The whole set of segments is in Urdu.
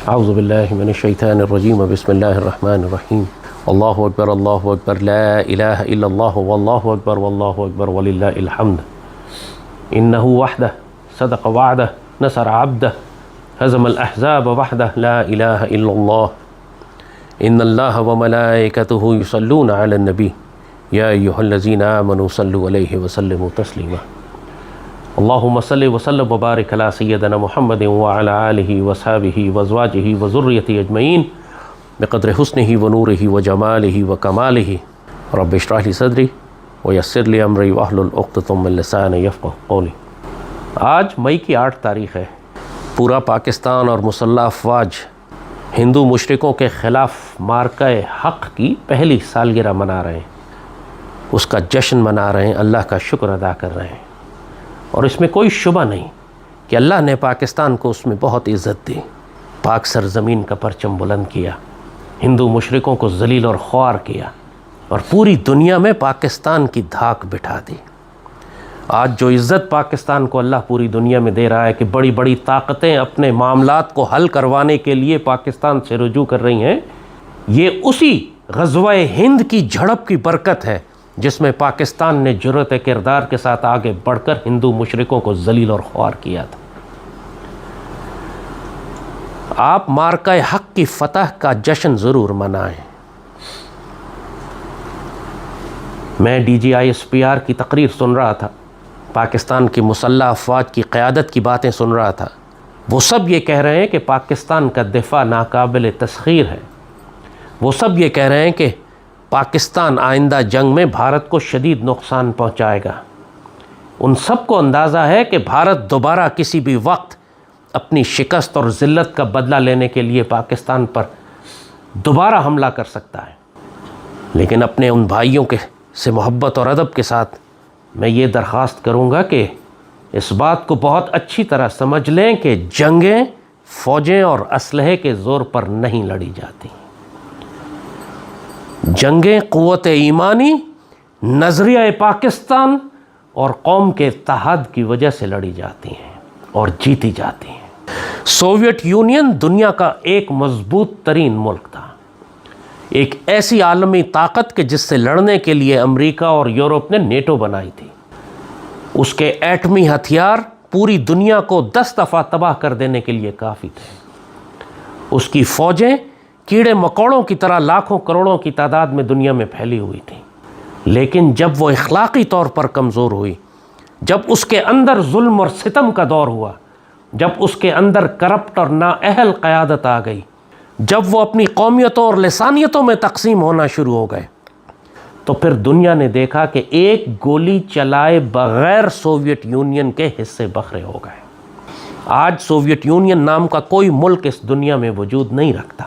اعوذ باللہ من الشیطان الرجیم بسم اللہ الرحمن الرحیم اللہ اکبر لا الہ الا اللہ واللہ اکبر وللہ الحمد انہ وحدہ صدق وعدہ نصر عبدہ ہزم الاحزاب وحدہ لا الہ الا اللہ ان اللہ وملائکتہ یصلون علی النبی یا ایہا الذین آمنوا صلوا علیہ وسلموا تسلیما اللہم صلی وسلم وبارک علی سیدنا محمد وعلی آلہ وصحبہ وازواجہ وذریتہ اجمعین بقدر حسنہ ونورہ وجمالہ وکمالہ رب اشرح لی صدری ویسر لی امری واحلل عقدۃ من لسانی یفقہوا قولی۔ آج مئی کی 8 تاریخ ہے۔ پورا پاکستان اور مسلح افواج ہندو مشرکوں کے خلاف مارکہ حق کی پہلی سالگرہ منا رہے ہیں، اس کا جشن منا رہے ہیں، اللہ کا شکر ادا کر رہے ہیں، اور اس میں کوئی شبہ نہیں کہ اللہ نے پاکستان کو اس میں بہت عزت دی، پاک سرزمین کا پرچم بلند کیا، ہندو مشرکوں کو ذلیل اور خوار کیا، اور پوری دنیا میں پاکستان کی دھاک بٹھا دی۔ آج جو عزت پاکستان کو اللہ پوری دنیا میں دے رہا ہے کہ بڑی بڑی طاقتیں اپنے معاملات کو حل کروانے کے لیے پاکستان سے رجوع کر رہی ہیں، یہ اسی غزوہ ہند کی جھڑپ کی برکت ہے جس میں پاکستان نے جرأت کردار کے ساتھ آگے بڑھ کر ہندو مشرکوں کو ذلیل اور خوار کیا تھا۔ آپ مارکہ حق کی فتح کا جشن ضرور منائیں۔ میں DGI-SPR کی تقریر سن رہا تھا، پاکستان کی مسلح افواج کی قیادت کی باتیں سن رہا تھا۔ وہ سب یہ کہہ رہے ہیں کہ پاکستان کا دفاع ناقابل تسخیر ہے، وہ سب یہ کہہ رہے ہیں کہ پاکستان آئندہ جنگ میں بھارت کو شدید نقصان پہنچائے گا۔ ان سب کو اندازہ ہے کہ بھارت دوبارہ کسی بھی وقت اپنی شکست اور ذلت کا بدلہ لینے کے لیے پاکستان پر دوبارہ حملہ کر سکتا ہے، لیکن اپنے ان بھائیوں سے محبت اور ادب کے ساتھ میں یہ درخواست کروں گا کہ اس بات کو بہت اچھی طرح سمجھ لیں کہ جنگیں فوجیں اور اسلحے کے زور پر نہیں لڑی جاتی، جنگیں قوت ایمانی، نظریہ پاکستان اور قوم کے اتحاد کی وجہ سے لڑی جاتی ہیں اور جیتی جاتی ہیں۔ سوویت یونین دنیا کا ایک مضبوط ترین ملک تھا، ایک ایسی عالمی طاقت کہ جس سے لڑنے کے لیے امریکہ اور یورپ نے نیٹو بنائی تھی۔ اس کے ایٹمی ہتھیار پوری دنیا کو 10 دفعہ تباہ کر دینے کے لیے کافی تھے۔ اس کی فوجیں کیڑے مکوڑوں کی طرح لاکھوں کروڑوں کی تعداد میں دنیا میں پھیلی ہوئی تھیں، لیکن جب وہ اخلاقی طور پر کمزور ہوئی، جب اس کے اندر ظلم اور ستم کا دور ہوا، جب اس کے اندر کرپٹ اور نااہل قیادت آ گئی، جب وہ اپنی قومیتوں اور لسانیتوں میں تقسیم ہونا شروع ہو گئے، تو پھر دنیا نے دیکھا کہ ایک گولی چلائے بغیر سوویت یونین کے حصے بکھرے ہو گئے۔ آج سوویت یونین نام کا کوئی ملک اس دنیا میں وجود نہیں رکھتا،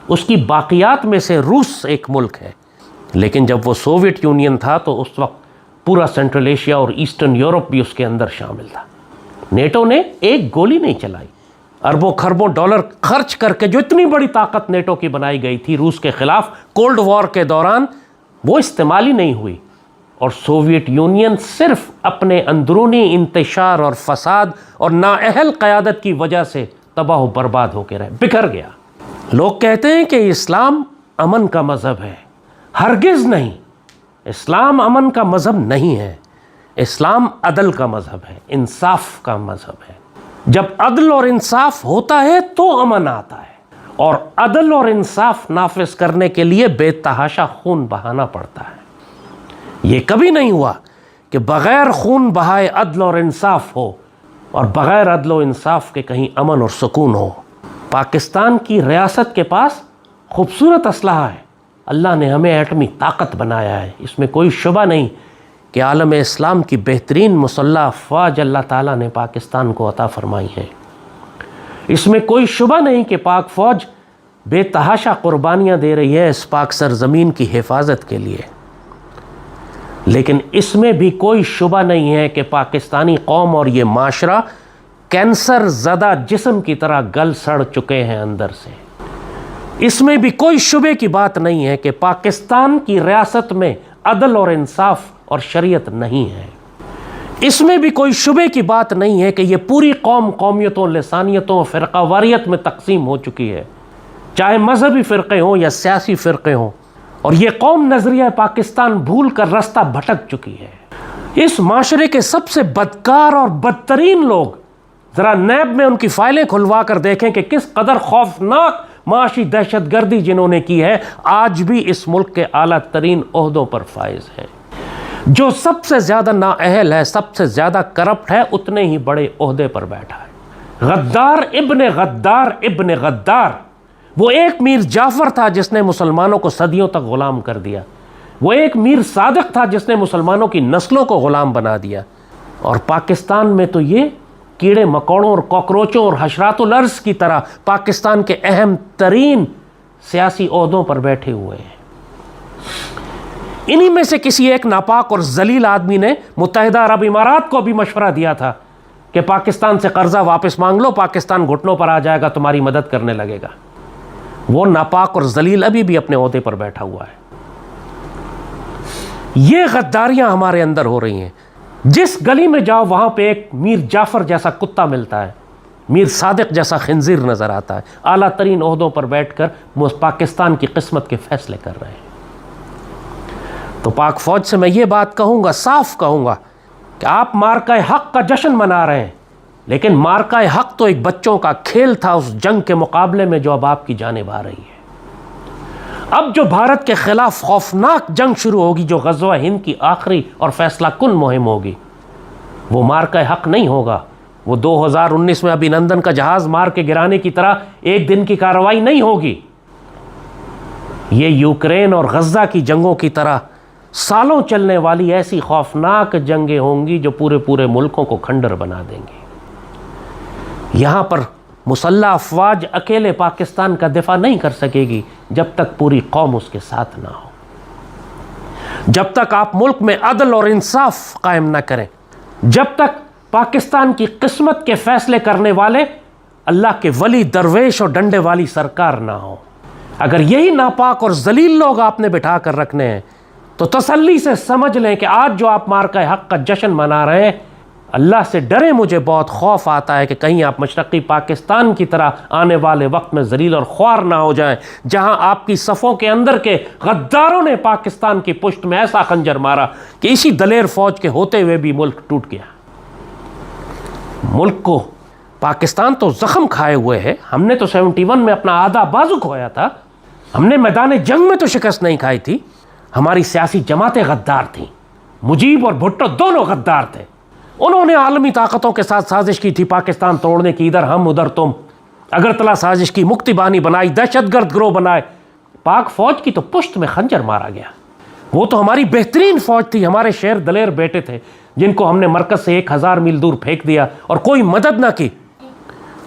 اس کی باقیات میں سے روس ایک ملک ہے، لیکن جب وہ سوویت یونین تھا تو اس وقت پورا سینٹرل ایشیا اور ایسٹرن یورپ بھی اس کے اندر شامل تھا۔ نیٹو نے ایک گولی نہیں چلائی، اربوں خربوں ڈالر خرچ کر کے جو اتنی بڑی طاقت نیٹو کی بنائی گئی تھی روس کے خلاف کولڈ وار کے دوران، وہ استعمال ہی نہیں ہوئی، اور سوویت یونین صرف اپنے اندرونی انتشار اور فساد اور نااہل قیادت کی وجہ سے تباہ و برباد ہو کے بکھر گیا۔ لوگ کہتے ہیں کہ اسلام امن کا مذہب ہے، ہرگز نہیں، اسلام امن کا مذہب نہیں ہے، اسلام عدل کا مذہب ہے، انصاف کا مذہب ہے۔ جب عدل اور انصاف ہوتا ہے تو امن آتا ہے، اور عدل اور انصاف نافذ کرنے کے لیے بے تحاشا خون بہانا پڑتا ہے۔ یہ کبھی نہیں ہوا کہ بغیر خون بہائے عدل اور انصاف ہو، اور بغیر عدل و انصاف کے کہیں امن اور سکون ہو۔ پاکستان کی ریاست کے پاس خوبصورت اسلحہ ہے، اللہ نے ہمیں ایٹمی طاقت بنایا ہے، اس میں کوئی شبہ نہیں کہ عالم اسلام کی بہترین مسلح افواج اللہ تعالیٰ نے پاکستان کو عطا فرمائی ہیں، اس میں کوئی شبہ نہیں کہ پاک فوج بے تحاشا قربانیاں دے رہی ہے اس پاک سرزمین کی حفاظت کے لیے، لیکن اس میں بھی کوئی شبہ نہیں ہے کہ پاکستانی قوم اور یہ معاشرہ کینسر زدہ جسم کی طرح گل سڑ چکے ہیں اندر سے۔ اس میں بھی کوئی شبے کی بات نہیں ہے کہ پاکستان کی ریاست میں عدل اور انصاف اور شریعت نہیں ہے۔ اس میں بھی کوئی شبے کی بات نہیں ہے کہ یہ پوری قوم قومیتوں، لسانیتوں، فرقہ واریت میں تقسیم ہو چکی ہے، چاہے مذہبی فرقے ہوں یا سیاسی فرقے ہوں، اور یہ قوم نظریہ پاکستان بھول کر رستہ بھٹک چکی ہے۔ اس معاشرے کے سب سے بدکار اور بدترین لوگ، ذرا نیب میں ان کی فائلیں کھلوا کر دیکھیں کہ کس قدر خوفناک معاشی دہشت گردی جنہوں نے کی ہے، آج بھی اس ملک کے اعلیٰ ترین عہدوں پر فائز ہیں۔ جو سب سے زیادہ نااہل ہے، سب سے زیادہ کرپٹ ہے، اتنے ہی بڑے عہدے پر بیٹھا ہے۔ غدار ابن غدار، وہ ایک میر جعفر تھا جس نے مسلمانوں کو صدیوں تک غلام کر دیا، وہ ایک میر صادق تھا جس نے مسلمانوں کی نسلوں کو غلام بنا دیا، اور پاکستان میں تو یہ کیڑے مکوڑوں اور کاکروچوں اور حشرات الارض کی طرح پاکستان کے اہم ترین سیاسی عہدوں پر بیٹھے ہوئے ہیں۔ انہی میں سے کسی ایک ناپاک اور ذلیل آدمی نے متحدہ عرب امارات کو بھی مشورہ دیا تھا کہ پاکستان سے قرضہ واپس مانگ لو، پاکستان گھٹنوں پر آ جائے گا، تمہاری مدد کرنے لگے گا۔ وہ ناپاک اور ذلیل ابھی بھی اپنے عہدے پر بیٹھا ہوا ہے۔ یہ غداریاں ہمارے اندر ہو رہی ہیں۔ جس گلی میں جاؤ وہاں پہ ایک میر جعفر جیسا کتا ملتا ہے، میر صادق جیسا خنزیر نظر آتا ہے، اعلیٰ ترین عہدوں پر بیٹھ کر وہ پاکستان کی قسمت کے فیصلے کر رہے ہیں۔ تو پاک فوج سے میں یہ بات کہوں گا، صاف کہوں گا، کہ آپ مارکہ حق کا جشن منا رہے ہیں، لیکن مارکہ حق تو ایک بچوں کا کھیل تھا اس جنگ کے مقابلے میں جو اب آپ کی جانب آ رہی ہے۔ اب جو بھارت کے خلاف خوفناک جنگ شروع ہوگی، جو غزوہ ہند کی آخری اور فیصلہ کن مہم ہوگی، وہ مارکہ حق نہیں ہوگا، وہ 2019 میں ابھینندن کا جہاز مار کے گرانے کی طرح ایک دن کی کارروائی نہیں ہوگی۔ یہ یوکرین اور غزہ کی جنگوں کی طرح سالوں چلنے والی ایسی خوفناک جنگیں ہوں گی جو پورے ملکوں کو کھنڈر بنا دیں گی۔ یہاں پر مسلح افواج اکیلے پاکستان کا دفاع نہیں کر سکے گی جب تک پوری قوم اس کے ساتھ نہ ہو، جب تک آپ ملک میں عدل اور انصاف قائم نہ کریں، جب تک پاکستان کی قسمت کے فیصلے کرنے والے اللہ کے ولی، درویش اور ڈنڈے والی سرکار نہ ہو۔ اگر یہی ناپاک اور ذلیل لوگ آپ نے بٹھا کر رکھنے ہیں تو تسلی سے سمجھ لیں کہ آج جو آپ مارکہ حق کا جشن منا رہے ہیں، اللہ سے ڈریں، مجھے بہت خوف آتا ہے کہ کہیں آپ مشرقی پاکستان کی طرح آنے والے وقت میں ذلیل اور خوار نہ ہو جائیں، جہاں آپ کی صفوں کے اندر کے غداروں نے پاکستان کی پشت میں ایسا خنجر مارا کہ اسی دلیر فوج کے ہوتے ہوئے بھی ملک ٹوٹ گیا۔ ملک کو پاکستان تو زخم کھائے ہوئے ہے، ہم نے تو 71 میں اپنا آدھا بازو کھویا تھا، ہم نے میدان جنگ میں تو شکست نہیں کھائی تھی، ہماری سیاسی جماعتیں غدار تھیں، مجیب اور بھٹو دونوں غدار تھے، انہوں نے عالمی طاقتوں کے ساتھ سازش کی تھی پاکستان توڑنے کی، ادھر ہم ادھر تم، اگرتلا سازش کی، مکتی بانی بنائی، دہشت گرد گروہ بنائے، پاک فوج کی تو پشت میں خنجر مارا گیا۔ وہ تو ہماری بہترین فوج تھی، ہمارے شیر دلیر بیٹے تھے جن کو ہم نے مرکز سے 1000 میل دور پھینک دیا اور کوئی مدد نہ کی،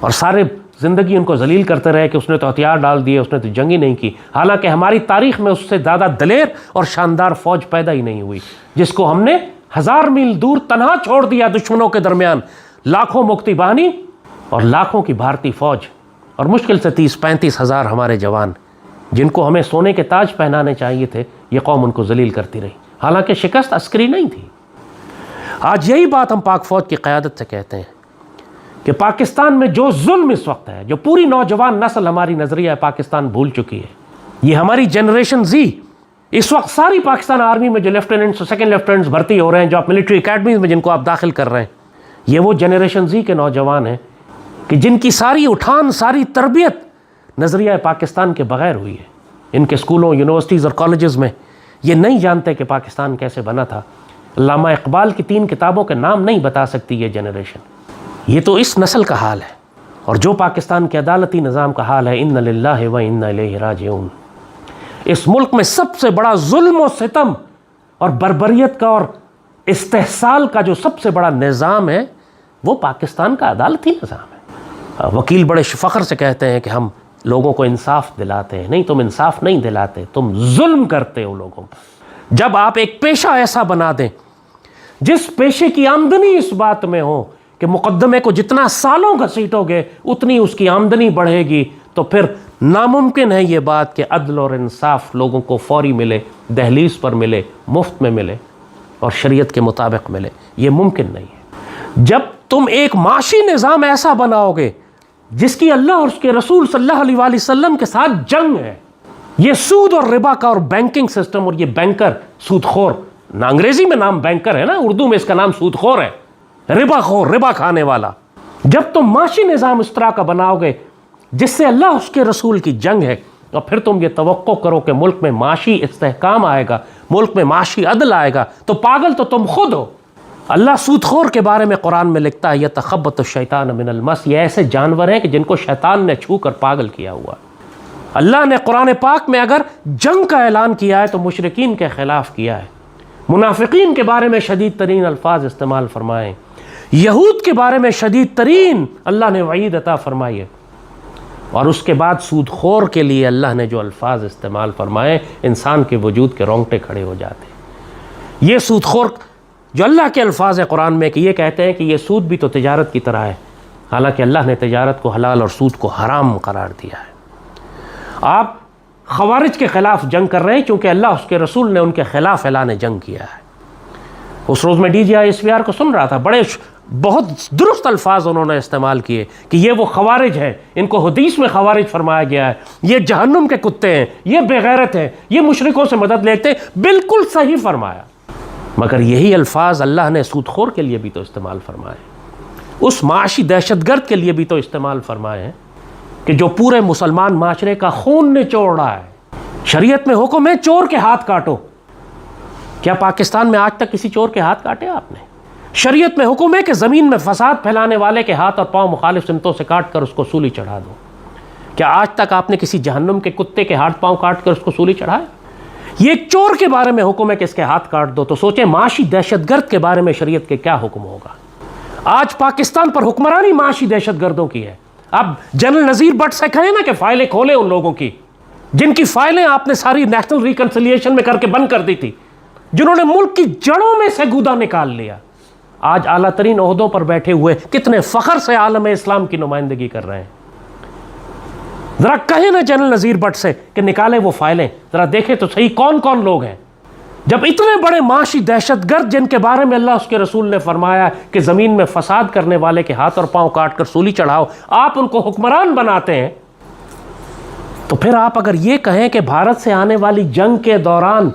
اور سارے زندگی ان کو ذلیل کرتے رہے کہ اس نے تو ہتھیار ڈال دیے، اس نے تو جنگ ہی نہیں کی، حالانکہ ہماری تاریخ میں اس سے زیادہ دلیر اور شاندار فوج پیدا ہی نہیں ہوئی جس کو ہم نے 1000 میل دور تنہا چھوڑ دیا دشمنوں کے درمیان، لاکھوں مکتی بانی اور لاکھوں کی بھارتی فوج، اور مشکل سے 30-35 ہزار ہمارے جوان جن کو ہمیں سونے کے تاج پہنانے چاہیے تھے، یہ قوم ان کو ذلیل کرتی رہی، حالانکہ شکست عسکری نہیں تھی۔ آج یہی بات ہم پاک فوج کی قیادت سے کہتے ہیں کہ پاکستان میں جو ظلم اس وقت ہے، جو پوری نوجوان نسل ہماری نظریہ پاکستان بھول چکی ہے، یہ ہماری جنریشن زی، اس وقت ساری پاکستان آرمی میں جو لیفٹیننٹس اور سیکنڈ لیفٹیننٹس بھرتی ہو رہے ہیں، جو آپ ملٹری اکیڈمیز میں جن کو آپ داخل کر رہے ہیں، یہ وہ جنریشن زی کے نوجوان ہیں کہ جن کی ساری اٹھان، ساری تربیت نظریہ پاکستان کے بغیر ہوئی ہے۔ ان کے اسکولوں، یونیورسٹیز اور کالجز میں یہ نہیں جانتے کہ پاکستان کیسے بنا تھا۔ علامہ اقبال کی 3 کتابوں کے نام نہیں بتا سکتی یہ جنریشن۔ یہ تو اس نسل کا حال ہے، اور جو پاکستان کے عدالتی نظام کا حال ہے، ان للہ و انا الیہ راجعون۔ اس ملک میں سب سے بڑا ظلم و ستم اور بربریت کا اور استحصال کا جو سب سے بڑا نظام ہے، وہ پاکستان کا عدالتی نظام ہے۔ وکیل بڑے فخر سے کہتے ہیں کہ ہم لوگوں کو انصاف دلاتے ہیں، نہیں، تم انصاف نہیں دلاتے، تم ظلم کرتے ہو لوگوں پر۔ جب آپ ایک پیشہ ایسا بنا دیں جس پیشے کی آمدنی اس بات میں ہو کہ مقدمے کو جتنا سالوں گھسیٹو گے اتنی اس کی آمدنی بڑھے گی، تو پھر ناممکن ہے یہ بات کہ عدل اور انصاف لوگوں کو فوری ملے، دہلیز پر ملے، مفت میں ملے۔ اور شریعت کے مطابق ملے، یہ ممکن نہیں ہے۔ جب تم ایک معاشی نظام ایسا بناؤ گے جس کی اللہ اور اس کے رسول صلی اللہ علیہ وآلہ وسلم کے ساتھ جنگ ہے، یہ سود اور ربا کا اور بینکنگ سسٹم اور یہ بینکر سود خور، انگریزی میں نام بینکر ہے نا، اردو میں اس کا نام سود خور ہے، ربا خور، ربا کھانے والا۔ جب تم معاشی نظام اس طرح کا بناؤ گے جس سے اللہ اس کے رسول کی جنگ ہے، اور پھر تم یہ توقع کرو کہ ملک میں معاشی استحکام آئے گا، ملک میں معاشی عدل آئے گا، تو پاگل تو تم خود ہو۔ اللہ سود خور کے بارے میں قرآن میں لکھتا ہے یتخبط الشیطان من المس، یہ ایسے جانور ہیں کہ جن کو شیطان نے چھو کر پاگل کیا ہوا۔ اللہ نے قرآن پاک میں اگر جنگ کا اعلان کیا ہے تو مشرکین کے خلاف کیا ہے، منافقین کے بارے میں شدید ترین الفاظ استعمال فرمائے، یہود کے بارے میں شدید ترین اللہ نے وعید عطا فرمائی ہے، اور اس کے بعد سود خور کے لیے اللہ نے جو الفاظ استعمال فرمائے انسان کے وجود کے رونگٹے کھڑے ہو جاتے ہیں۔ یہ سود خور جو اللہ کے الفاظ ہیں قرآن میں کہ یہ کہتے ہیں کہ یہ سود بھی تو تجارت کی طرح ہے، حالانکہ اللہ نے تجارت کو حلال اور سود کو حرام قرار دیا ہے۔ آپ خوارج کے خلاف جنگ کر رہے ہیں کیونکہ اللہ اس کے رسول نے ان کے خلاف اعلان جنگ کیا ہے۔ اس روز میں DGI-SVR کو سن رہا تھا، بہت درست الفاظ انہوں نے استعمال کیے کہ یہ وہ خوارج ہیں، ان کو حدیث میں خوارج فرمایا گیا ہے، یہ جہنم کے کتے ہیں، یہ بے غیرت ہیں، یہ مشرکوں سے مدد لیتے ہیں، بالکل صحیح فرمایا۔ مگر یہی الفاظ اللہ نے سود خور کے لیے بھی تو استعمال فرمائے، اس معاشی دہشت گرد کے لیے بھی تو استعمال فرمائے ہیں کہ جو پورے مسلمان معاشرے کا خون نچوڑ رہا ہے۔ شریعت میں حکم ہے چور کے ہاتھ کاٹو، کیا پاکستان میں آج تک کسی چور کے ہاتھ کاٹے آپ نے؟ شریعت میں حکم ہے کہ زمین میں فساد پھیلانے والے کے ہاتھ اور پاؤں مخالف سمتوں سے کاٹ کر اس کو سولی چڑھا دو، کیا آج تک آپ نے کسی جہنم کے کتے کے ہاتھ پاؤں کاٹ کر اس کو سولی چڑھائے؟ یہ ایک چور کے بارے میں حکم ہے کہ اس کے ہاتھ کاٹ دو، تو سوچیں معاشی دہشت گرد کے بارے میں شریعت کے کیا حکم ہوگا۔ آج پاکستان پر حکمرانی معاشی دہشت گردوں کی ہے۔ اب جنرل نذیر بٹ سے کہیں نا کہ فائلیں کھولیں ان لوگوں کی جن کی فائلیں آپ نے ساری نیشنل ریکنسیلیشن میں کر کے بند کر دی تھی، جنہوں نے ملک کی جڑوں میں سے گودا نکال لیا، آج اعلیٰ ترین عہدوں پر بیٹھے ہوئے کتنے فخر سے عالم اسلام کی نمائندگی کر رہے ہیں۔ ذرا کہیں نا جنرل نذیر بٹ سے کہ نکالے وہ فائلیں، ذرا دیکھیں تو صحیح کون کون لوگ ہیں جب اتنے بڑے معاشی دہشت گرد جن کے بارے میں اللہ اس کے رسول نے فرمایا کہ زمین میں فساد کرنے والے کے ہاتھ اور پاؤں کاٹ کر سولی چڑھاؤ، آپ ان کو حکمران بناتے ہیں، تو پھر آپ اگر یہ کہیں کہ بھارت سے آنے والی جنگ کے دوران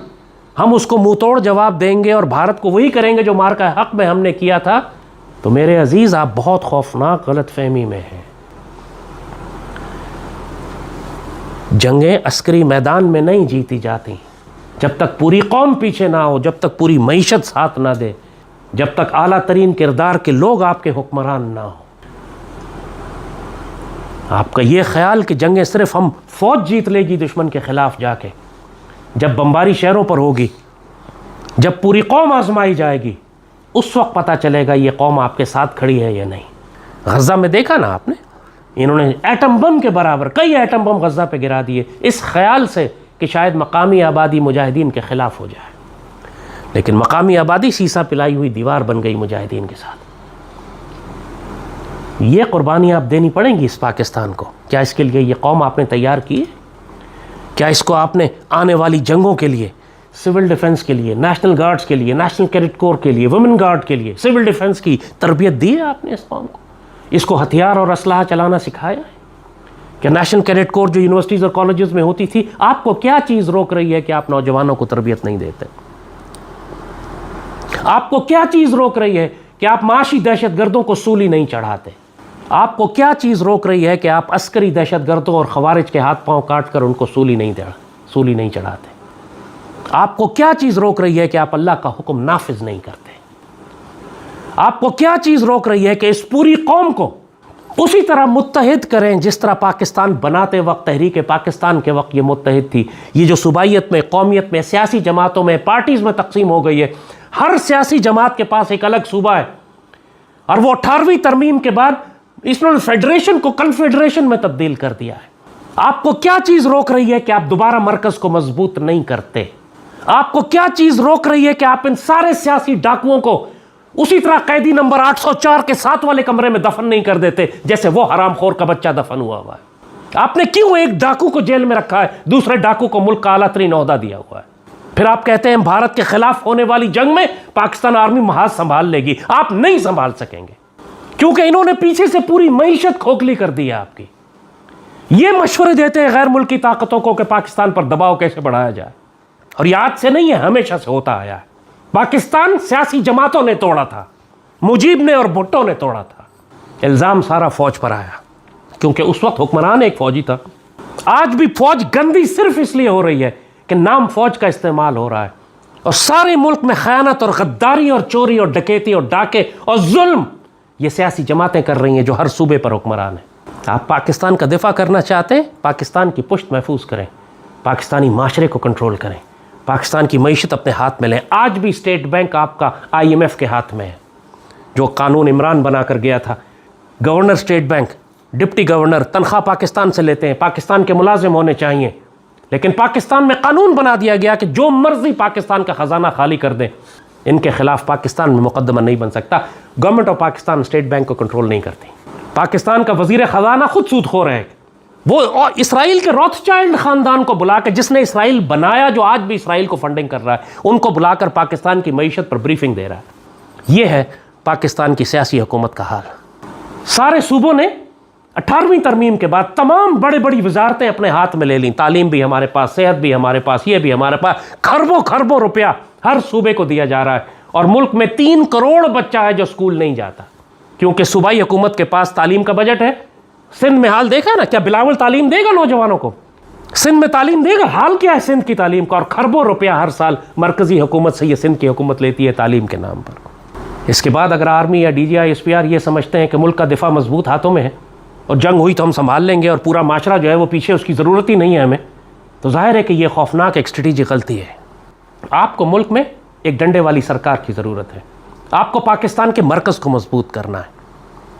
ہم اس کو منہ توڑ جواب دیں گے اور بھارت کو وہی کریں گے جو مارکہ حق میں ہم نے کیا تھا، تو میرے عزیز آپ بہت خوفناک غلط فہمی میں ہیں۔ جنگیں عسکری میدان میں نہیں جیتی جاتی، جب تک پوری قوم پیچھے نہ ہو، جب تک پوری معیشت ساتھ نہ دے، جب تک اعلیٰ ترین کردار کے لوگ آپ کے حکمران نہ ہوں۔ آپ کا یہ خیال کہ جنگیں صرف ہم فوج جیت لے گی دشمن کے خلاف جا کے، جب بمباری شہروں پر ہوگی، جب پوری قوم آزمائی جائے گی، اس وقت پتہ چلے گا یہ قوم آپ کے ساتھ کھڑی ہے یا نہیں۔ غزہ میں دیکھا نا آپ نے، انہوں نے ایٹم بم کے برابر کئی ایٹم بم غزہ پہ گرا دیے اس خیال سے کہ شاید مقامی آبادی مجاہدین کے خلاف ہو جائے، لیکن مقامی آبادی سیسا پلائی ہوئی دیوار بن گئی مجاہدین کے ساتھ۔ یہ قربانی آپ دینی پڑیں گی اس پاکستان کو، کیا اس کے لیے یہ قوم آپ نے تیار کی ہے؟ کیا اس کو آپ نے آنے والی جنگوں کے لیے، سول ڈیفنس کے لیے، نیشنل گارڈز کے لیے، نیشنل کیڈٹ کور کے لیے، ویمن گارڈ کے لیے، سول ڈیفنس کی تربیت دی ہے آپ نے اس قوم کو؟ اس کو ہتھیار اور اسلحہ چلانا سکھایا ہے؟ کہ نیشنل کیڈٹ کور جو یونیورسٹیز اور کالجز میں ہوتی تھی، آپ کو کیا چیز روک رہی ہے کہ آپ نوجوانوں کو تربیت نہیں دیتے؟ آپ کو کیا چیز روک رہی ہے کہ آپ معاشی دہشت گردوں کو سولی نہیں چڑھاتے؟ آپ کو کیا چیز روک رہی ہے کہ آپ عسکری دہشت گردوں اور خوارج کے ہاتھ پاؤں کاٹ کر ان کو سولی نہیں چڑھاتے؟ آپ کو کیا چیز روک رہی ہے کہ آپ اللہ کا حکم نافذ نہیں کرتے؟ آپ کو کیا چیز روک رہی ہے کہ اس پوری قوم کو اسی طرح متحد کریں جس طرح پاکستان بناتے وقت تحریک پاکستان کے وقت یہ متحد تھی؟ یہ جو صوبائیت میں، قومیت میں، سیاسی جماعتوں میں، پارٹیز میں تقسیم ہو گئی ہے، ہر سیاسی جماعت کے پاس ایک الگ صوبہ ہے، اور وہ 18ویں ترمیم کے بعد اس نے فیڈریشن کو کنفیڈریشن میں تبدیل کر دیا ہے۔ آپ کو کیا چیز روک رہی ہے کہ آپ دوبارہ مرکز کو مضبوط نہیں کرتے؟ آپ کو کیا چیز روک رہی ہے کہ آپ ان سارے سیاسی ڈاکوؤں کو اسی طرح قیدی نمبر 804 کے 7 والے کمرے میں دفن نہیں کر دیتے جیسے وہ حرام خور کا بچہ دفن ہوا ہے؟ آپ نے کیوں ایک ڈاکو کو جیل میں رکھا ہے، دوسرے ڈاکو کو ملک کا اعلیٰ ترین عہدہ دیا ہوا ہے؟ پھر آپ کہتے ہیں بھارت کے خلاف ہونے والی جنگ میں پاکستان آرمی محاذ سنبھال لے گی. آپ نہیں سنبھال سکیں گے کیونکہ انہوں نے پیچھے سے پوری معیشت کھوکھلی کر دی ہے آپ کی. یہ مشورے دیتے ہیں غیر ملکی طاقتوں کو کہ پاکستان پر دباؤ کیسے بڑھایا جائے. اور یہ آج سے نہیں ہے، ہمیشہ سے ہوتا آیا ہے. پاکستان سیاسی جماعتوں نے توڑا تھا، مجیب نے اور بھٹو نے توڑا تھا. الزام سارا فوج پر آیا کیونکہ اس وقت حکمران ایک فوجی تھا. آج بھی فوج گندی صرف اس لیے ہو رہی ہے کہ نام فوج کا استعمال ہو رہا ہے، اور سارے ملک میں خیانت اور غداری اور چوری اور ڈکیتی اور ڈاکے اور ظلم یہ سیاسی جماعتیں کر رہی ہیں جو ہر صوبے پر حکمران ہیں. آپ پاکستان کا دفاع کرنا چاہتے ہیں، پاکستان کی پشت محفوظ کریں، پاکستانی معاشرے کو کنٹرول کریں، پاکستان کی معیشت اپنے ہاتھ میں لیں. آج بھی اسٹیٹ بینک آپ کا IMF کے ہاتھ میں ہے، جو قانون عمران بنا کر گیا تھا. Governor state bank, deputy governor تنخواہ پاکستان سے لیتے ہیں، پاکستان کے ملازم ہونے چاہیے. لیکن پاکستان میں قانون بنا دیا گیا کہ جو مرضی پاکستان کا خزانہ خالی کر دیں، ان کے خلاف پاکستان میں مقدمہ نہیں بن سکتا. Government of Pakistan state bank کو کنٹرول نہیں کرتی. پاکستان کا وزیر خزانہ خود سود خور ہے. وہ اسرائیل کے روتھ چائلڈ خاندان کو بلا کے، جس نے اسرائیل بنایا، جو آج بھی اسرائیل کو فنڈنگ کر رہا ہے، ان کو بلا کر پاکستان کی معیشت پر بریفنگ دے رہا ہے. یہ ہے پاکستان کی سیاسی حکومت کا حال. سارے صوبوں نے 18ویں ترمیم کے بعد تمام بڑی بڑی وزارتیں اپنے ہاتھ میں لے لیں. تعلیم بھی ہمارے پاس، صحت بھی ہمارے پاس، یہ بھی ہمارے پاس. خربوں روپیہ ہر صوبے کو دیا جا رہا ہے، اور ملک میں 3 کروڑ بچہ ہے جو اسکول نہیں جاتا کیونکہ صوبائی حکومت کے پاس تعلیم کا بجٹ ہے. سندھ میں حال دیکھا نا، کیا بلاول تعلیم دے گا نوجوانوں کو؟ سندھ میں تعلیم دے گا؟ حال کیا ہے سندھ کی تعلیم کا؟ اور خربوں روپیہ ہر سال مرکزی حکومت سے یہ سندھ کی حکومت لیتی ہے تعلیم کے نام پر. اس کے بعد اگر آرمی یا DGI SPR یہ سمجھتے ہیں کہ ملک کا دفاع مضبوط ہاتھوں میں ہے اور جنگ ہوئی تو ہم سنبھال لیں گے اور پورا معاشرہ جو ہے وہ پیچھے، اس کی ضرورت ہی نہیں ہے ہمیں، تو ظاہر ہے کہ یہ خوفناک ایک اسٹریٹجی غلطی ہے. آپ کو ملک میں ایک ڈنڈے والی سرکار کی ضرورت ہے. آپ کو پاکستان کے مرکز کو مضبوط کرنا ہے.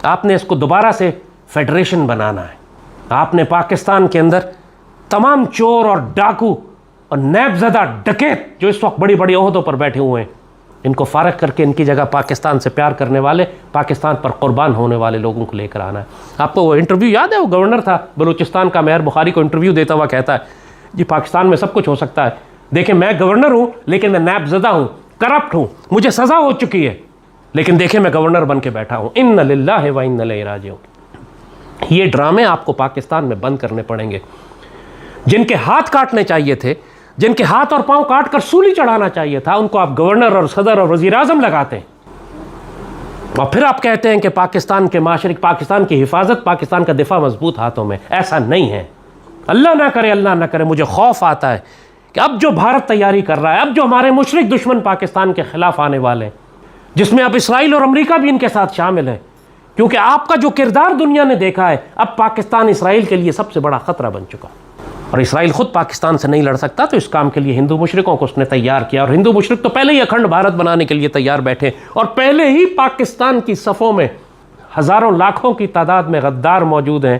آپ نے اس کو دوبارہ سے فیڈریشن بنانا ہے. آپ نے پاکستان کے اندر تمام چور اور ڈاکو اور نیب زدہ ڈکیت جو اس وقت بڑی بڑی عہدوں پر بیٹھے ہوئے ہیں، ان کو فارغ کر کے ان کی جگہ پاکستان سے پیار کرنے والے، پاکستان پر قربان ہونے والے لوگوں کو لے کر آنا ہے. آپ کو وہ انٹرویو یاد ہے؟ وہ گورنر تھا بلوچستان کا، مہر بخاری کو انٹرویو دیتا ہوا کہتا ہے جی پاکستان میں سب کچھ ہو سکتا ہے، دیکھیں میں گورنر ہوں لیکن میں نیب زدہ ہوں، کرپٹ ہوں، مجھے سزا ہو چکی ہے، لیکن دیکھیں میں گورنر بن کے بیٹھا ہوں. ان للہ و انا الیہ راجعون. یہ ڈرامے آپ کو پاکستان میں بند کرنے پڑیں گے. جن کے ہاتھ کاٹنے چاہیے تھے، جن کے ہاتھ اور پاؤں کاٹ کر سولی چڑھانا چاہیے تھا، ان کو آپ گورنر اور صدر اور وزیر اعظم لگاتے ہیں، اور پھر آپ کہتے ہیں کہ پاکستان کے معاشرے، پاکستان کی حفاظت، پاکستان کا دفاع مضبوط ہاتھوں میں. ایسا نہیں ہے. اللہ نہ کرے مجھے خوف آتا ہے کہ اب جو بھارت تیاری کر رہا ہے، اب جو ہمارے مشرک دشمن پاکستان کے خلاف آنے والے ہیں، جس میں اب اسرائیل اور امریکہ بھی ان کے ساتھ شامل ہے، کیونکہ آپ کا جو کردار دنیا نے دیکھا ہے، اب پاکستان اسرائیل کے لیے سب سے بڑا خطرہ بن چکا. اور اسرائیل خود پاکستان سے نہیں لڑ سکتا، تو اس کام کے لیے ہندو مشرقوں کو اس نے تیار کیا، اور ہندو مشرق تو پہلے ہی اکھنڈ بھارت بنانے کے لیے تیار بیٹھے، اور پہلے ہی پاکستان کی صفوں میں ہزاروں لاکھوں کی تعداد میں غدار موجود ہیں.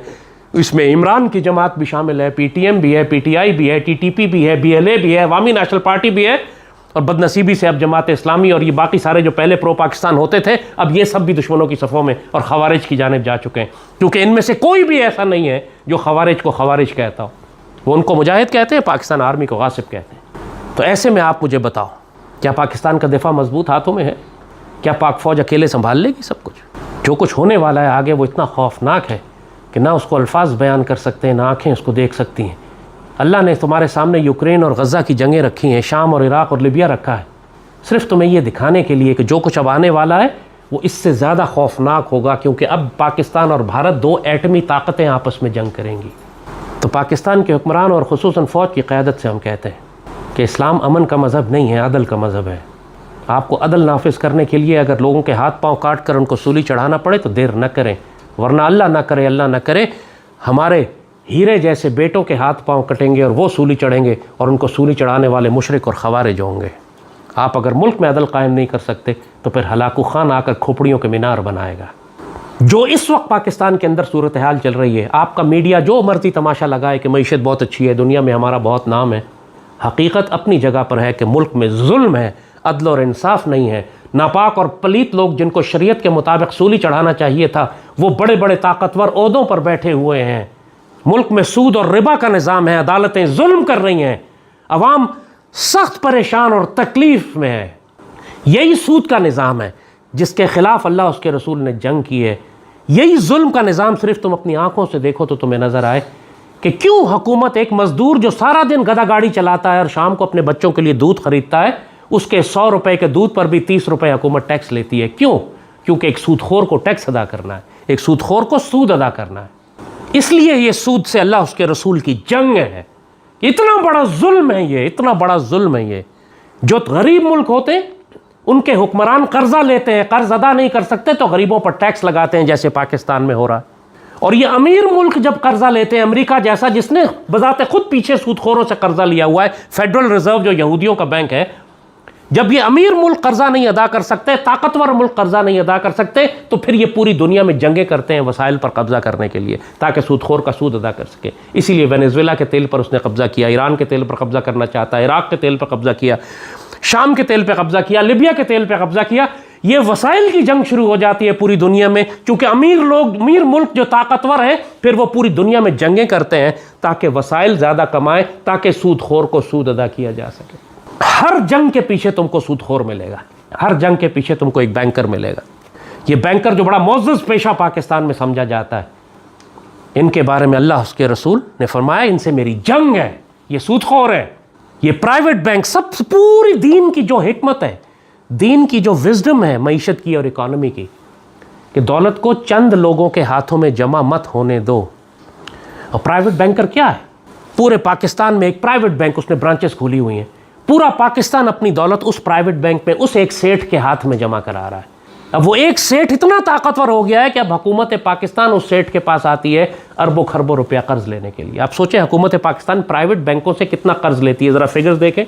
اس میں عمران کی جماعت بھی شامل ہے، PTM بھی ہے، PTI بھی ہے، TTP بھی ہے، BLA بھی ہے، عوامی نیشنل پارٹی بھی ہے، اور بدنصیبی سے اب جماعت اسلامی اور یہ باقی سارے جو پہلے پرو پاکستان ہوتے تھے، اب یہ سب بھی دشمنوں کی صفوں میں اور خوارج کی جانب جا چکے ہیں. کیونکہ ان میں سے کوئی بھی ایسا نہیں ہے جو خوارج کو خوارج کہتا ہو. وہ ان کو مجاہد کہتے ہیں، پاکستان آرمی کو غاصب کہتے ہیں. تو ایسے میں آپ مجھے بتاؤ، کیا پاکستان کا دفاع مضبوط ہاتھوں میں ہے؟ کیا پاک فوج اکیلے سنبھال لے گی سب کچھ؟ جو کچھ ہونے والا ہے آگے وہ اتنا خوفناک ہے کہ نہ اس کو الفاظ بیان کر سکتے ہیں، نہ آنکھیں اس کو دیکھ سکتی ہیں. اللہ نے تمہارے سامنے یوکرین اور غزہ کی جنگیں رکھی ہیں، شام اور عراق اور لیبیا رکھا ہے، صرف تمہیں یہ دکھانے کے لیے کہ جو کچھ اب آنے والا ہے وہ اس سے زیادہ خوفناک ہوگا، کیونکہ اب پاکستان اور بھارت 2 ایٹمی طاقتیں آپس میں جنگ کریں گی. تو پاکستان کے حکمران اور خصوصاً فوج کی قیادت سے ہم کہتے ہیں کہ اسلام امن کا مذہب نہیں ہے، عدل کا مذہب ہے. آپ کو عدل نافذ کرنے کے لیے اگر لوگوں کے ہاتھ پاؤں کاٹ کر ان کو سولی چڑھانا پڑے تو دیر نہ کریں، ورنہ اللہ نہ کرے ہمارے ہیرے جیسے بیٹوں کے ہاتھ پاؤں کٹیں گے اور وہ سولی چڑھیں گے، اور ان کو سولی چڑھانے والے مشرک اور خوارج ہوں گے. آپ اگر ملک میں عدل قائم نہیں کر سکتے تو پھر ہلاکو خان آ کر کھوپڑیوں کے مینار بنائے گا. جو اس وقت پاکستان کے اندر صورتحال چل رہی ہے، آپ کا میڈیا جو مرضی تماشا لگائے کہ معیشت بہت اچھی ہے، دنیا میں ہمارا بہت نام ہے، حقیقت اپنی جگہ پر ہے کہ ملک میں ظلم ہے، عدل اور انصاف نہیں ہے. ناپاک اور پلیت لوگ جن کو شریعت کے مطابق سولی چڑھانا چاہیے تھا، وہ بڑے بڑے طاقتور عہدوں پر بیٹھے ہوئے ہیں. ملک میں سود اور ربا کا نظام ہے، عدالتیں ظلم کر رہی ہیں، عوام سخت پریشان اور تکلیف میں ہے۔ یہی سود کا نظام ہے جس کے خلاف اللہ اس کے رسول نے جنگ کی ہے۔ یہی ظلم کا نظام صرف تم اپنی آنکھوں سے دیکھو تو تمہیں نظر آئے کہ کیوں حکومت ایک مزدور جو سارا دن گدھا گاڑی چلاتا ہے اور شام کو اپنے بچوں کے لیے دودھ خریدتا ہے، اس کے 100 روپے کے دودھ پر بھی 30 روپے حکومت ٹیکس لیتی ہے۔ کیوں؟ کیونکہ ایک سود خور کو ٹیکس ادا کرنا ہے، ایک سود خور کو سود ادا کرنا ہے۔ اس لیے یہ سود سے اللہ اس کے رسول کی جنگ ہے۔ اتنا بڑا ظلم ہے یہ، اتنا بڑا ظلم ہے یہ۔ جو غریب ملک ہوتے ہیں ان کے حکمران قرضہ لیتے ہیں، قرض ادا نہیں کر سکتے تو غریبوں پر ٹیکس لگاتے ہیں، جیسے پاکستان میں ہو رہا ہے۔ اور یہ امیر ملک جب قرضہ لیتے ہیں، امریکہ جیسا جس نے بذات خود پیچھے سود خوروں سے قرضہ لیا ہوا ہے، فیڈرل ریزرو جو یہودیوں کا بینک ہے، جب یہ امیر ملک قرضہ نہیں ادا کر سکتے، طاقتور ملک قرضہ نہیں ادا کر سکتے، تو پھر یہ پوری دنیا میں جنگیں کرتے ہیں وسائل پر قبضہ کرنے کے لیے تاکہ سود خور کا سود ادا کر سکے۔ اسی لیے وینیزویلا کے تیل پر اس نے قبضہ کیا، ایران کے تیل پر قبضہ کرنا چاہتا ہے، عراق کے تیل پر قبضہ کیا، شام کے تیل پہ قبضہ کیا، لیبیا کے تیل پہ قبضہ کیا۔ یہ وسائل کی جنگ شروع ہو جاتی ہے پوری دنیا میں، چونکہ امیر ملک جو طاقتور ہیں پھر وہ پوری دنیا میں جنگیں کرتے ہیں تاکہ وسائل زیادہ کمائیں، تاکہ سود خور کو سود ادا کیا جا سکے۔ ہر جنگ کے پیچھے تم کو سود خور ملے گا، ہر جنگ کے پیچھے تم کو ایک بینکر ملے گا۔ یہ بینکر جو بڑا معزز پیشہ پاکستان میں سمجھا جاتا ہے، ان کے بارے میں اللہ اس کے رسول نے فرمایا ان سے میری جنگ ہے، یہ سود خور ہے، یہ پرائیویٹ بینک۔ سب سے پوری دین کی جو حکمت ہے، دین کی جو وزڈم ہے معیشت کی اور اکانومی کی، کہ دولت کو چند لوگوں کے ہاتھوں میں جمع مت ہونے دو۔ اور پرائیویٹ بینکر کیا ہے؟ پورے پاکستان میں ایک پرائیویٹ بینک، اس نے برانچز کھولی ہوئی ہیں، پورا پاکستان اپنی دولت اس پرائیویٹ بینک میں اس ایک سیٹھ کے ہاتھ میں جمع کرا رہا ہے۔ اب وہ ایک سیٹھ اتنا طاقتور ہو گیا ہے کہ اب حکومت پاکستان اس سیٹھ کے پاس آتی ہے اربوں خربوں روپیہ قرض لینے کے لیے۔ آپ سوچیں حکومت پاکستان پرائیویٹ بینکوں سے کتنا قرض لیتی ہے، ذرا فگرز دیکھیں،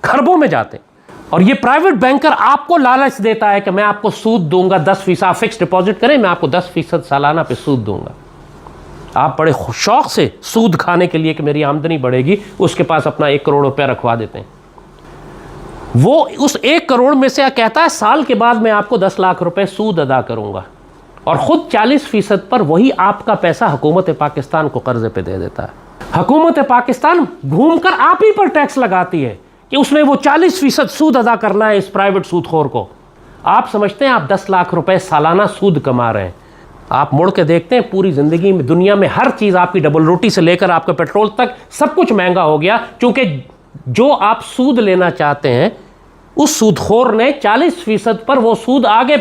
خربوں میں جاتے ہیں۔ اور یہ پرائیویٹ بینکر آپ کو لالچ دیتا ہے کہ میں آپ کو سود دوں گا 10%، فکس ڈپازٹ کریں، میں آپ کو 10% سالانہ پہ سود دوں گا۔ آپ بڑے شوق سے سود کھانے کے لیے کہ میری آمدنی بڑھے گی، اس کے پاس اپنا 1 کروڑ روپیہ رکھوا دیتے ہیں۔ وہ اس 1 کروڑ میں سے کہتا ہے سال کے بعد میں آپ کو 10 لاکھ روپے سود ادا کروں گا، اور خود 40% پر وہی آپ کا پیسہ حکومت پاکستان کو قرضے پہ دے دیتا ہے۔ حکومت پاکستان گھوم کر آپ ہی پر ٹیکس لگاتی ہے کہ اس نے وہ 40% سود ادا کرنا ہے اس پرائیویٹ سود خور کو۔ آپ سمجھتے ہیں آپ 10 لاکھ روپے سالانہ سود کما رہے ہیں۔ آپ مڑ کے دیکھتے ہیں پوری زندگی میں دنیا میں ہر چیز، آپ کی ڈبل روٹی سے لے کر آپ کا پیٹرول تک، سب کچھ مہنگا ہو گیا، چونکہ جو آپ سود لینا چاہتے ہیں اس سود خور نے 40% پر وہ سود آگے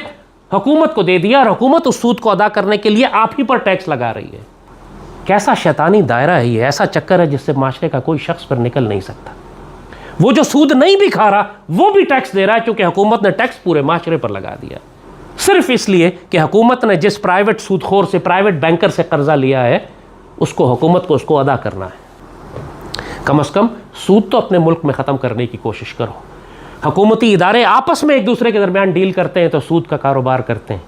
حکومت کو دے دیا، اور حکومت اس سود کو ادا کرنے کے لیے آپ ہی پر ٹیکس لگا رہی ہے۔ کیسا شیطانی دائرہ ہے یہ، ایسا چکر ہے جس سے معاشرے کا کوئی شخص پر نکل نہیں سکتا۔ وہ جو سود نہیں بھی کھا رہا وہ بھی ٹیکس دے رہا ہے، کیونکہ حکومت نے ٹیکس پورے معاشرے پر لگا دیا، صرف اس لیے کہ حکومت نے جس پرائیویٹ سود خور سے، پرائیویٹ بینکر سے قرضہ لیا ہے، اس کو حکومت کو اس کو ادا کرنا ہے۔ کم از کم سود تو اپنے ملک میں ختم کرنے کی کوشش کرو۔ حکومتی ادارے آپس میں ایک دوسرے کے درمیان ڈیل کرتے ہیں تو سود کا کاروبار کرتے ہیں۔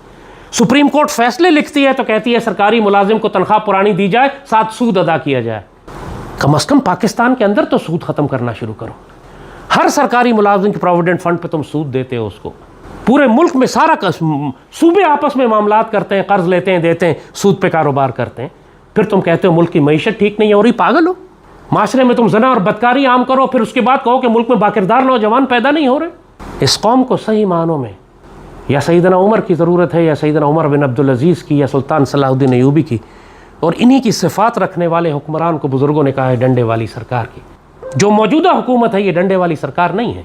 سپریم کورٹ فیصلے لکھتی ہے تو کہتی ہے سرکاری ملازم کو تنخواہ پرانی دی جائے، ساتھ سود ادا کیا جائے۔ کم از کم پاکستان کے اندر تو سود ختم کرنا شروع کرو۔ ہر سرکاری ملازم کے پروویڈنٹ فنڈ پہ تم سود دیتے ہو اس کو۔ پورے ملک میں سارا صوبے آپس میں معاملات کرتے ہیں، قرض لیتے ہیں، دیتے ہیں، سود پہ کاروبار کرتے ہیں، پھر تم کہتے ہو ملک کی معیشت ٹھیک نہیں ہے، اور یہ پاگل ہو۔ معاشرے میں تم زنا اور بدکاری عام کرو، پھر اس کے بعد کہو کہ ملک میں باکردار نوجوان پیدا نہیں ہو رہے۔ اس قوم کو صحیح معنوں میں یا سیدنا عمر کی ضرورت ہے، یا سیدنا عمر بن عبدالعزیز کی، یا سلطان صلاح الدین ایوبی کی، اور انہی کی صفات رکھنے والے حکمران کو بزرگوں نے کہا ہے ڈنڈے والی سرکار کی۔ جو موجودہ حکومت ہے یہ ڈنڈے والی سرکار نہیں ہے۔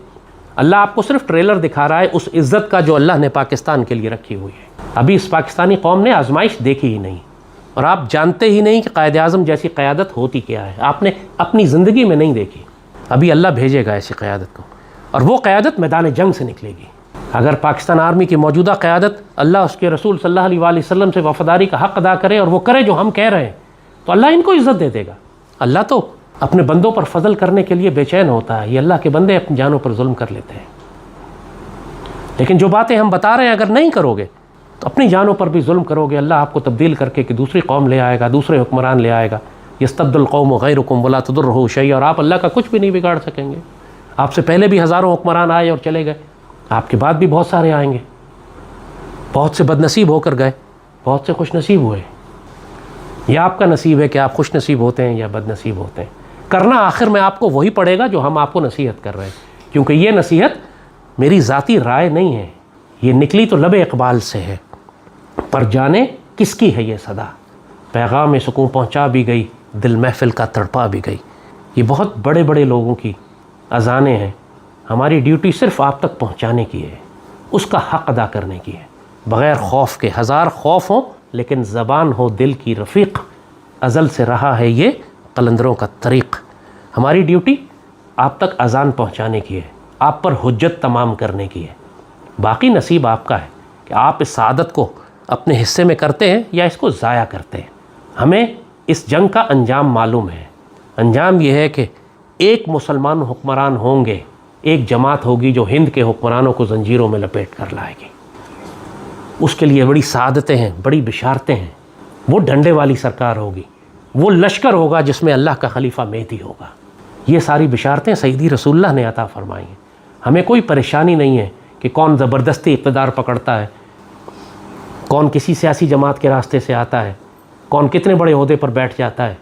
اللہ آپ کو صرف ٹریلر دکھا رہا ہے اس عزت کا جو اللہ نے پاکستان کے لیے رکھی ہوئی ہے۔ ابھی اس پاکستانی قوم نے آزمائش دیکھی ہی نہیں، اور آپ جانتے ہی نہیں کہ قائد اعظم جیسی قیادت ہوتی کیا ہے، آپ نے اپنی زندگی میں نہیں دیکھی۔ ابھی اللہ بھیجے گا ایسی قیادت کو، اور وہ قیادت میدان جنگ سے نکلے گی۔ اگر پاکستان آرمی کی موجودہ قیادت اللہ اس کے رسول صلی اللہ علیہ وآلہ وسلم سے وفاداری کا حق ادا کرے، اور وہ کرے جو ہم کہہ رہے ہیں، تو اللہ ان کو عزت دے دے گا۔ اللہ تو اپنے بندوں پر فضل کرنے کے لیے بے چین ہوتا ہے، یہ اللہ کے بندے اپنی جانوں پر ظلم کر لیتے ہیں۔ لیکن جو باتیں ہم بتا رہے ہیں اگر نہیں کرو گے تو اپنی جانوں پر بھی ظلم کرو گے، اللہ آپ کو تبدیل کر کے کہ دوسری قوم لے آئے گا، دوسرے حکمران لے آئے گا۔ یستبدل القوم غیرکم ولا تضرہ شیئا، اور آپ اللہ کا کچھ بھی نہیں بگاڑ سکیں گے۔ آپ سے پہلے بھی ہزاروں حکمران آئے اور چلے گئے، آپ کے بعد بھی بہت سارے آئیں گے۔ بہت سے بد نصیب ہو کر گئے، بہت سے خوش نصیب ہوئے۔ یہ آپ کا نصیب ہے کہ آپ خوش نصیب ہوتے ہیں یا بد نصیب ہوتے ہیں۔ کرنا آخر میں آپ کو وہی پڑے گا جو ہم آپ کو نصیحت کر رہے ہیں، کیونکہ یہ نصیحت میری ذاتی رائے نہیں ہے، یہ نکلی تو لب اقبال سے ہے، پر جانے کس کی ہے یہ صدا، پیغام سکون پہنچا بھی گئی، دل محفل کا تڑپا بھی گئی۔ یہ بہت بڑے بڑے لوگوں کی اذانیں ہیں، ہماری ڈیوٹی صرف آپ تک پہنچانے کی ہے، اس کا حق ادا کرنے کی ہے، بغیر خوف کے۔ ہزار خوف ہوں لیکن زبان ہو دل کی رفیق، ازل سے رہا ہے یہ قلندروں کا طریق۔ ہماری ڈیوٹی آپ تک اذان پہنچانے کی ہے، آپ پر حجت تمام کرنے کی ہے، باقی نصیب آپ کا ہے کہ آپ اس سعادت کو اپنے حصے میں کرتے ہیں یا اس کو ضائع کرتے ہیں۔ ہمیں اس جنگ کا انجام معلوم ہے، انجام یہ ہے کہ ایک مسلمان حکمران ہوں گے، ایک جماعت ہوگی جو ہند کے حکمرانوں کو زنجیروں میں لپیٹ کر لائے گی۔ اس کے لیے بڑی سعادتیں ہیں، بڑی بشارتیں ہیں۔ وہ ڈنڈے والی سرکار ہوگی، وہ لشکر ہوگا جس میں اللہ کا خلیفہ مہدی ہوگا۔ یہ ساری بشارتیں سیدی رسول اللہ نے عطا فرمائی ہیں۔ ہمیں کوئی پریشانی نہیں ہے کہ کون زبردستی اقتدار پکڑتا ہے، کون کسی سیاسی جماعت کے راستے سے آتا ہے، کون کتنے بڑے عہدے پر بیٹھ جاتا ہے۔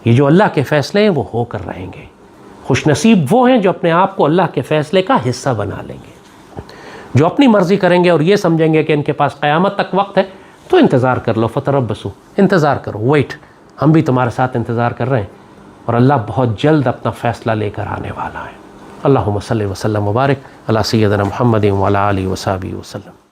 یہ جو اللہ کے فیصلے ہیں وہ ہو کر رہیں گے۔ خوش نصیب وہ ہیں جو اپنے آپ کو اللہ کے فیصلے کا حصہ بنا لیں گے، جو اپنی مرضی کریں گے اور یہ سمجھیں گے کہ ان کے پاس قیامت تک وقت ہے، تو انتظار کر لو، فتربصوا، انتظار کرو، ویٹ، ہم بھی تمہارے ساتھ انتظار کر رہے ہیں، اور اللہ بہت جلد اپنا فیصلہ لے کر آنے والا ہے۔ اللہم صلی وسلم مبارک علی سیدنا محمد وعلی آلہ وصحبہ وسلم۔